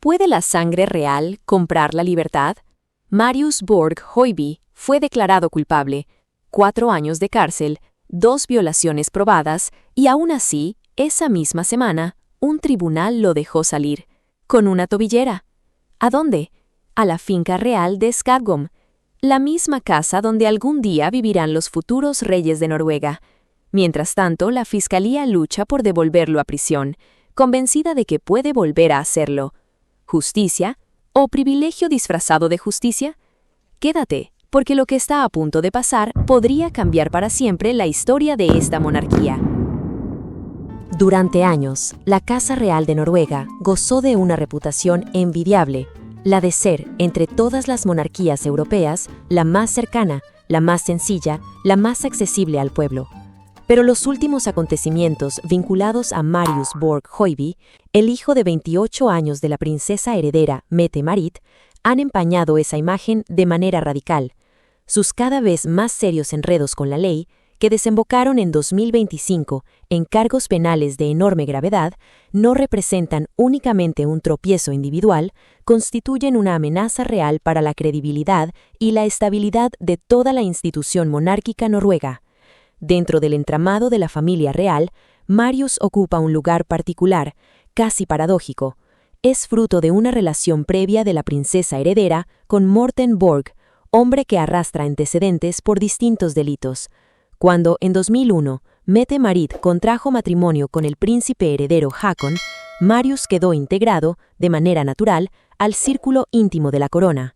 ¿Puede la sangre real comprar la libertad? Marius Borg Høiby fue declarado culpable, 4 años de cárcel, 2 violaciones probadas y aún así, esa misma semana, un tribunal lo dejó salir, con una tobillera. ¿A dónde? A la finca real de Skagum, la misma casa donde algún día vivirán los futuros reyes de Noruega. Mientras tanto, la fiscalía lucha por devolverlo a prisión, convencida de que puede volver a hacerlo. ¿Justicia o privilegio disfrazado de justicia? Quédate, porque lo que está a punto de pasar podría cambiar para siempre la historia de esta monarquía. Durante años, la Casa Real de Noruega gozó de una reputación envidiable, la de ser, entre todas las monarquías europeas, la más cercana, la más sencilla, la más accesible al pueblo. Pero los últimos acontecimientos vinculados a Marius Borg Høiby, el hijo de 28 años de la princesa heredera Mette-Marit, han empañado esa imagen de manera radical. Sus cada vez más serios enredos con la ley, que desembocaron en 2025 en cargos penales de enorme gravedad, no representan únicamente un tropiezo individual, constituyen una amenaza real para la credibilidad y la estabilidad de toda la institución monárquica noruega. Dentro del entramado de la familia real, Marius ocupa un lugar particular, casi paradójico. Es fruto de una relación previa de la princesa heredera con Morten Borg, hombre que arrastra antecedentes por distintos delitos. Cuando, en 2001, Mette-Marit contrajo matrimonio con el príncipe heredero Håkon, Marius quedó integrado, de manera natural, al círculo íntimo de la corona.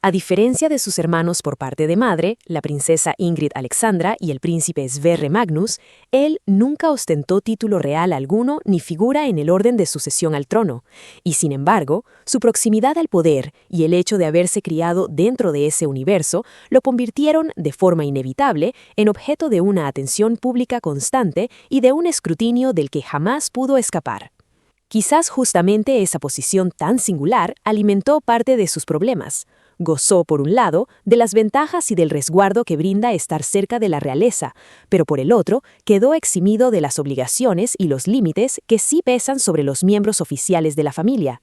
A diferencia de sus hermanos por parte de madre, la princesa Ingrid Alexandra y el príncipe Sverre Magnus, él nunca ostentó título real alguno ni figura en el orden de sucesión al trono, y sin embargo, su proximidad al poder y el hecho de haberse criado dentro de ese universo lo convirtieron, de forma inevitable, en objeto de una atención pública constante y de un escrutinio del que jamás pudo escapar. Quizás justamente esa posición tan singular alimentó parte de sus problemas. Gozó, por un lado, de las ventajas y del resguardo que brinda estar cerca de la realeza, pero por el otro, quedó eximido de las obligaciones y los límites que sí pesan sobre los miembros oficiales de la familia.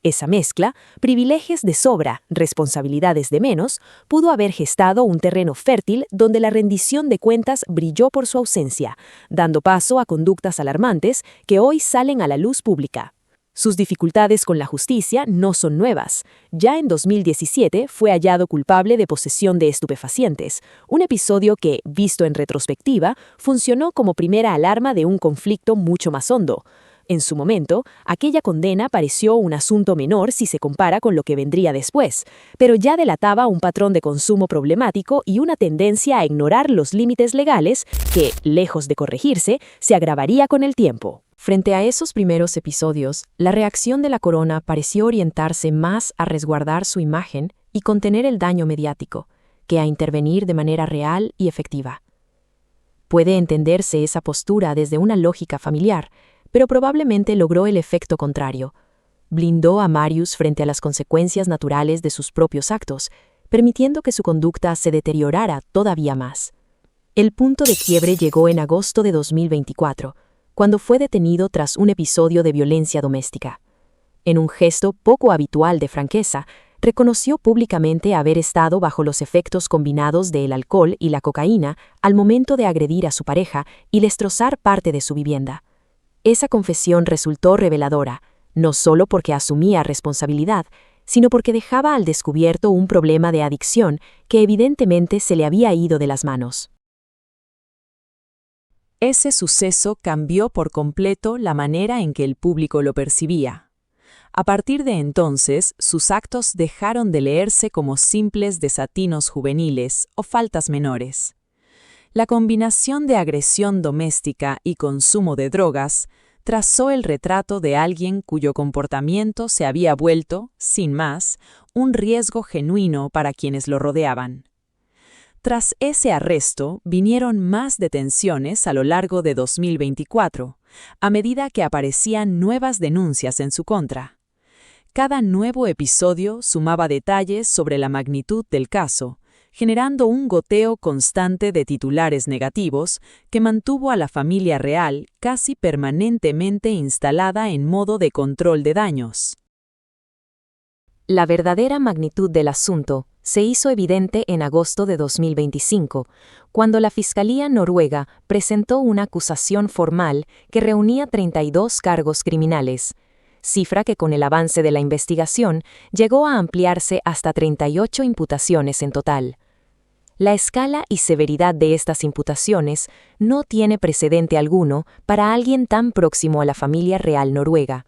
Esa mezcla, privilegios de sobra, responsabilidades de menos, pudo haber gestado un terreno fértil donde la rendición de cuentas brilló por su ausencia, dando paso a conductas alarmantes que hoy salen a la luz pública. Sus dificultades con la justicia no son nuevas. Ya en 2017 fue hallado culpable de posesión de estupefacientes, un episodio que, visto en retrospectiva, funcionó como primera alarma de un conflicto mucho más hondo. En su momento, aquella condena pareció un asunto menor si se compara con lo que vendría después, pero ya delataba un patrón de consumo problemático y una tendencia a ignorar los límites legales que, lejos de corregirse, se agravaría con el tiempo. Frente a esos primeros episodios, la reacción de la corona pareció orientarse más a resguardar su imagen y contener el daño mediático, que a intervenir de manera real y efectiva. Puede entenderse esa postura desde una lógica familiar, pero probablemente logró el efecto contrario. Blindó a Marius frente a las consecuencias naturales de sus propios actos, permitiendo que su conducta se deteriorara todavía más. El punto de quiebre llegó en agosto de 2024, cuando fue detenido tras un episodio de violencia doméstica. En un gesto poco habitual de franqueza, reconoció públicamente haber estado bajo los efectos combinados del alcohol y la cocaína al momento de agredir a su pareja y destrozar parte de su vivienda. Esa confesión resultó reveladora, no solo porque asumía responsabilidad, sino porque dejaba al descubierto un problema de adicción que evidentemente se le había ido de las manos. Ese suceso cambió por completo la manera en que el público lo percibía. A partir de entonces, sus actos dejaron de leerse como simples desatinos juveniles o faltas menores. La combinación de agresión doméstica y consumo de drogas trazó el retrato de alguien cuyo comportamiento se había vuelto, sin más, un riesgo genuino para quienes lo rodeaban. Tras ese arresto, vinieron más detenciones a lo largo de 2024, a medida que aparecían nuevas denuncias en su contra. Cada nuevo episodio sumaba detalles sobre la magnitud del caso, generando un goteo constante de titulares negativos que mantuvo a la familia real casi permanentemente instalada en modo de control de daños. La verdadera magnitud del asunto se hizo evidente en agosto de 2025, cuando la Fiscalía noruega presentó una acusación formal que reunía 32 cargos criminales, cifra que con el avance de la investigación llegó a ampliarse hasta 38 imputaciones en total. La escala y severidad de estas imputaciones no tiene precedente alguno para alguien tan próximo a la familia real noruega.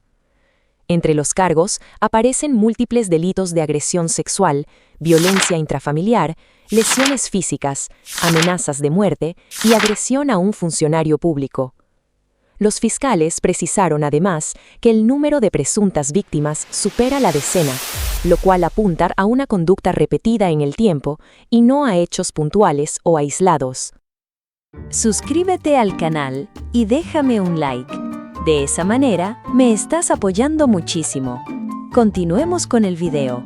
Entre los cargos aparecen múltiples delitos de agresión sexual, violencia intrafamiliar, lesiones físicas, amenazas de muerte y agresión a un funcionario público. Los fiscales precisaron además que el número de presuntas víctimas supera la decena, lo cual apunta a una conducta repetida en el tiempo y no a hechos puntuales o aislados. Suscríbete al canal y déjame un like. De esa manera, me estás apoyando muchísimo. Continuemos con el video.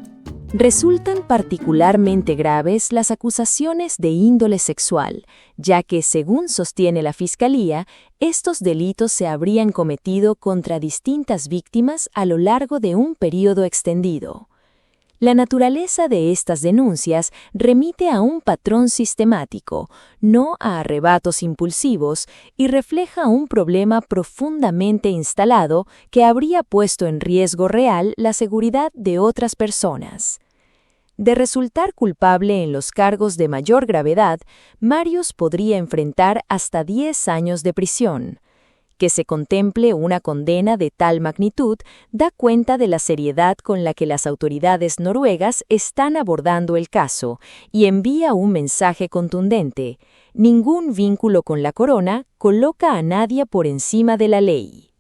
Resultan particularmente graves las acusaciones de índole sexual, ya que, según sostiene la Fiscalía, estos delitos se habrían cometido contra distintas víctimas a lo largo de un periodo extendido. La naturaleza de estas denuncias remite a un patrón sistemático, no a arrebatos impulsivos, y refleja un problema profundamente instalado que habría puesto en riesgo real la seguridad de otras personas. De resultar culpable en los cargos de mayor gravedad, Marius podría enfrentar hasta 10 años de prisión. Que se contemple una condena de tal magnitud da cuenta de la seriedad con la que las autoridades noruegas están abordando el caso y envía un mensaje contundente: ningún vínculo con la corona coloca a nadie por encima de la ley.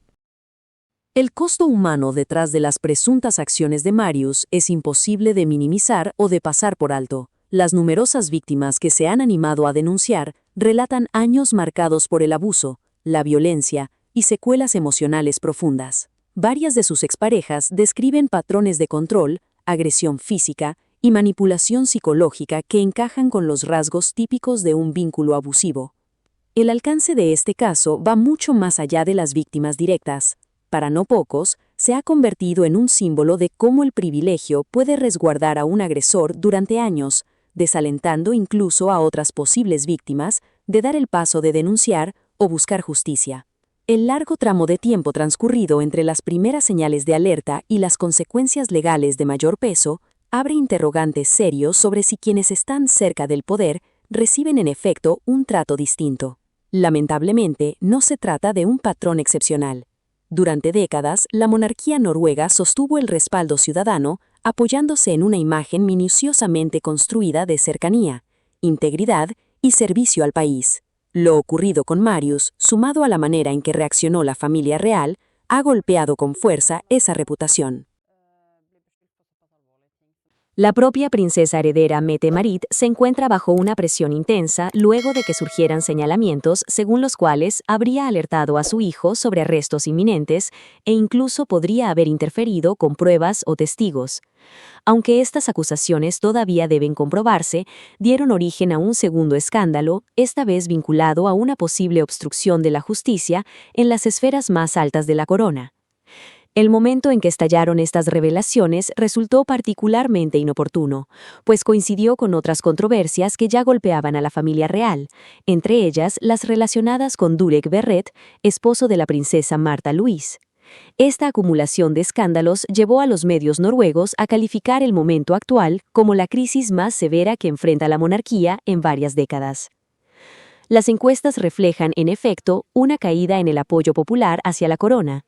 El costo humano detrás de las presuntas acciones de Marius es imposible de minimizar o de pasar por alto. Las numerosas víctimas que se han animado a denunciar relatan años marcados por el abuso, la violencia y secuelas emocionales profundas. Varias de sus exparejas describen patrones de control, agresión física y manipulación psicológica que encajan con los rasgos típicos de un vínculo abusivo. El alcance de este caso va mucho más allá de las víctimas directas. Para no pocos, se ha convertido en un símbolo de cómo el privilegio puede resguardar a un agresor durante años, desalentando incluso a otras posibles víctimas de dar el paso de denunciar o buscar justicia. El largo tramo de tiempo transcurrido entre las primeras señales de alerta y las consecuencias legales de mayor peso abre interrogantes serios sobre si quienes están cerca del poder reciben en efecto un trato distinto. Lamentablemente, no se trata de un patrón excepcional. Durante décadas, la monarquía noruega sostuvo el respaldo ciudadano apoyándose en una imagen minuciosamente construida de cercanía, integridad y servicio al país. Lo ocurrido con Marius, sumado a la manera en que reaccionó la familia real, ha golpeado con fuerza esa reputación. La propia princesa heredera Mette-Marit se encuentra bajo una presión intensa luego de que surgieran señalamientos según los cuales habría alertado a su hijo sobre arrestos inminentes e incluso podría haber interferido con pruebas o testigos. Aunque estas acusaciones todavía deben comprobarse, dieron origen a un segundo escándalo, esta vez vinculado a una posible obstrucción de la justicia en las esferas más altas de la corona. El momento en que estallaron estas revelaciones resultó particularmente inoportuno, pues coincidió con otras controversias que ya golpeaban a la familia real, entre ellas las relacionadas con Durek Verrett, esposo de la princesa Martha Louise. Esta acumulación de escándalos llevó a los medios noruegos a calificar el momento actual como la crisis más severa que enfrenta la monarquía en varias décadas. Las encuestas reflejan, en efecto, una caída en el apoyo popular hacia la corona.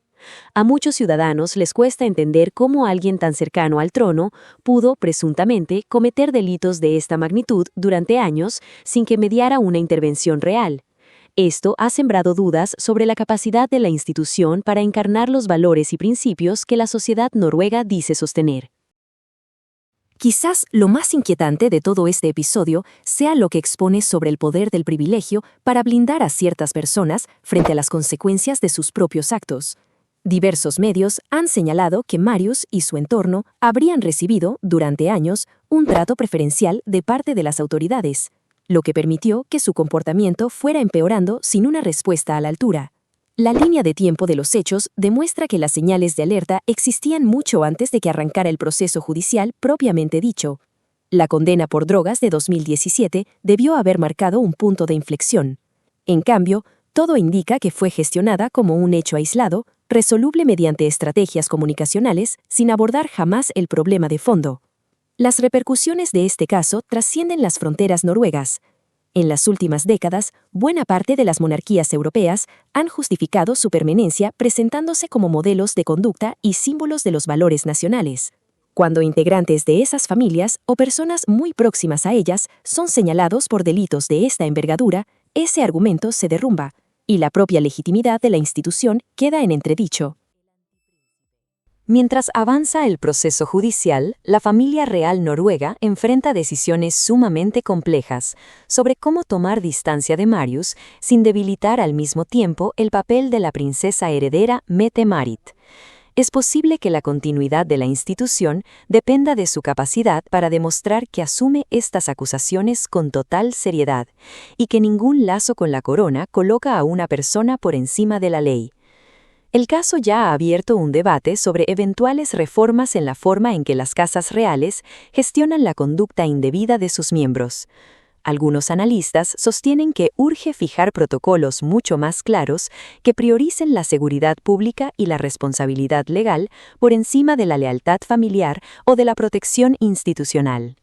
A muchos ciudadanos les cuesta entender cómo alguien tan cercano al trono pudo, presuntamente, cometer delitos de esta magnitud durante años sin que mediara una intervención real. Esto ha sembrado dudas sobre la capacidad de la institución para encarnar los valores y principios que la sociedad noruega dice sostener. Quizás lo más inquietante de todo este episodio sea lo que expone sobre el poder del privilegio para blindar a ciertas personas frente a las consecuencias de sus propios actos. Diversos medios han señalado que Marius y su entorno habrían recibido, durante años, un trato preferencial de parte de las autoridades, lo que permitió que su comportamiento fuera empeorando sin una respuesta a la altura. La línea de tiempo de los hechos demuestra que las señales de alerta existían mucho antes de que arrancara el proceso judicial propiamente dicho. La condena por drogas de 2017 debió haber marcado un punto de inflexión. En cambio, todo indica que fue gestionada como un hecho aislado, resoluble mediante estrategias comunicacionales, sin abordar jamás el problema de fondo. Las repercusiones de este caso trascienden las fronteras noruegas. En las últimas décadas, buena parte de las monarquías europeas han justificado su permanencia presentándose como modelos de conducta y símbolos de los valores nacionales. Cuando integrantes de esas familias o personas muy próximas a ellas son señalados por delitos de esta envergadura, ese argumento se derrumba, y la propia legitimidad de la institución queda en entredicho. Mientras avanza el proceso judicial, la familia real noruega enfrenta decisiones sumamente complejas sobre cómo tomar distancia de Marius sin debilitar al mismo tiempo el papel de la princesa heredera Mette-Marit. Es posible que la continuidad de la institución dependa de su capacidad para demostrar que asume estas acusaciones con total seriedad y que ningún lazo con la corona coloca a una persona por encima de la ley. El caso ya ha abierto un debate sobre eventuales reformas en la forma en que las casas reales gestionan la conducta indebida de sus miembros. Algunos analistas sostienen que urge fijar protocolos mucho más claros que prioricen la seguridad pública y la responsabilidad legal por encima de la lealtad familiar o de la protección institucional.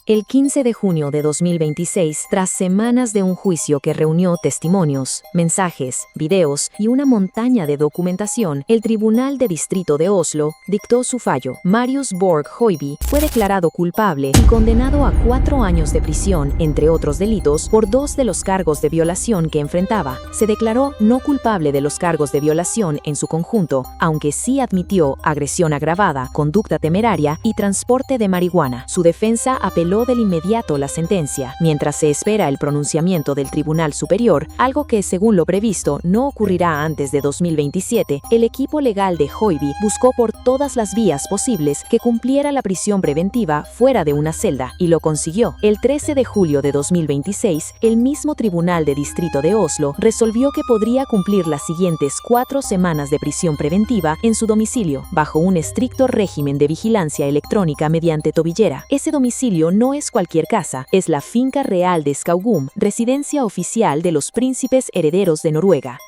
El 15 de junio de 2026, tras semanas de un juicio que reunió testimonios, mensajes, videos y una montaña de documentación, el Tribunal de Distrito de Oslo dictó su fallo. Marius Borg Høiby fue declarado culpable y condenado a 4 años de prisión, entre otros delitos, por 2 de los cargos de violación que enfrentaba. Se declaró no culpable de los cargos de violación en su conjunto, aunque sí admitió agresión agravada, conducta temeraria y transporte de marihuana. Su defensa apeló del inmediato la sentencia, mientras se espera el pronunciamiento del Tribunal Superior, algo que, según lo previsto, no ocurrirá antes de 2027. El equipo legal de Høiby buscó por todas las vías posibles que cumpliera la prisión preventiva fuera de una celda, y lo consiguió. El 13 de julio de 2026, el mismo Tribunal de Distrito de Oslo resolvió que podría cumplir las siguientes 4 semanas de prisión preventiva en su domicilio, bajo un estricto régimen de vigilancia electrónica mediante tobillera. Ese domicilio no es cualquier casa, es la finca real de Skaugum, residencia oficial de los príncipes herederos de Noruega.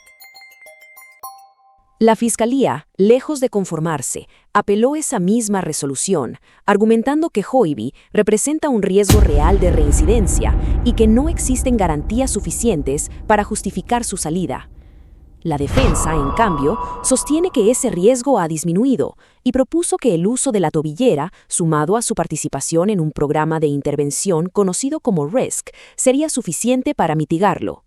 La Fiscalía, lejos de conformarse, apeló esa misma resolución, argumentando que Høiby representa un riesgo real de reincidencia y que no existen garantías suficientes para justificar su salida. La defensa, en cambio, sostiene que ese riesgo ha disminuido y propuso que el uso de la tobillera, sumado a su participación en un programa de intervención conocido como RISC, sería suficiente para mitigarlo.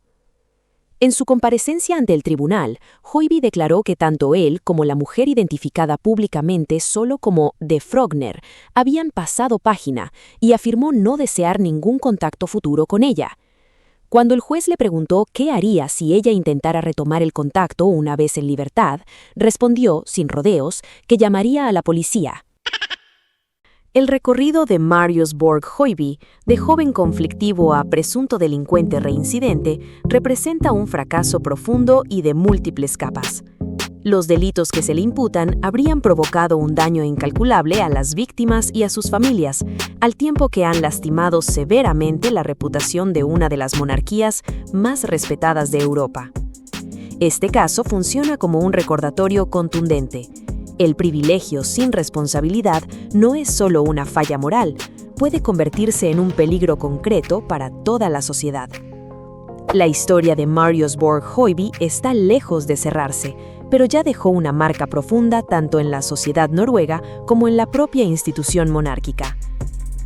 En su comparecencia ante el tribunal, Høiby declaró que tanto él como la mujer identificada públicamente solo como de Frogner habían pasado página y afirmó no desear ningún contacto futuro con ella. Cuando el juez le preguntó qué haría si ella intentara retomar el contacto una vez en libertad, respondió, sin rodeos, que llamaría a la policía. El recorrido de Marius Borg Høiby, de joven conflictivo a presunto delincuente reincidente, representa un fracaso profundo y de múltiples capas. Los delitos que se le imputan habrían provocado un daño incalculable a las víctimas y a sus familias, al tiempo que han lastimado severamente la reputación de una de las monarquías más respetadas de Europa. Este caso funciona como un recordatorio contundente. El privilegio sin responsabilidad no es solo una falla moral, puede convertirse en un peligro concreto para toda la sociedad. La historia de Marius Borg Høiby está lejos de cerrarse, pero ya dejó una marca profunda tanto en la sociedad noruega como en la propia institución monárquica.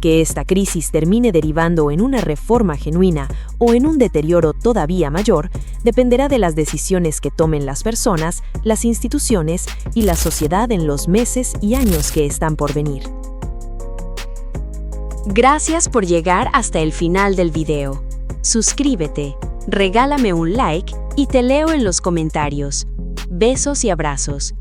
Que esta crisis termine derivando en una reforma genuina o en un deterioro todavía mayor dependerá de las decisiones que tomen las personas, las instituciones y la sociedad en los meses y años que están por venir. Gracias por llegar hasta el final del video. Suscríbete, regálame un like y te leo en los comentarios. Besos y abrazos.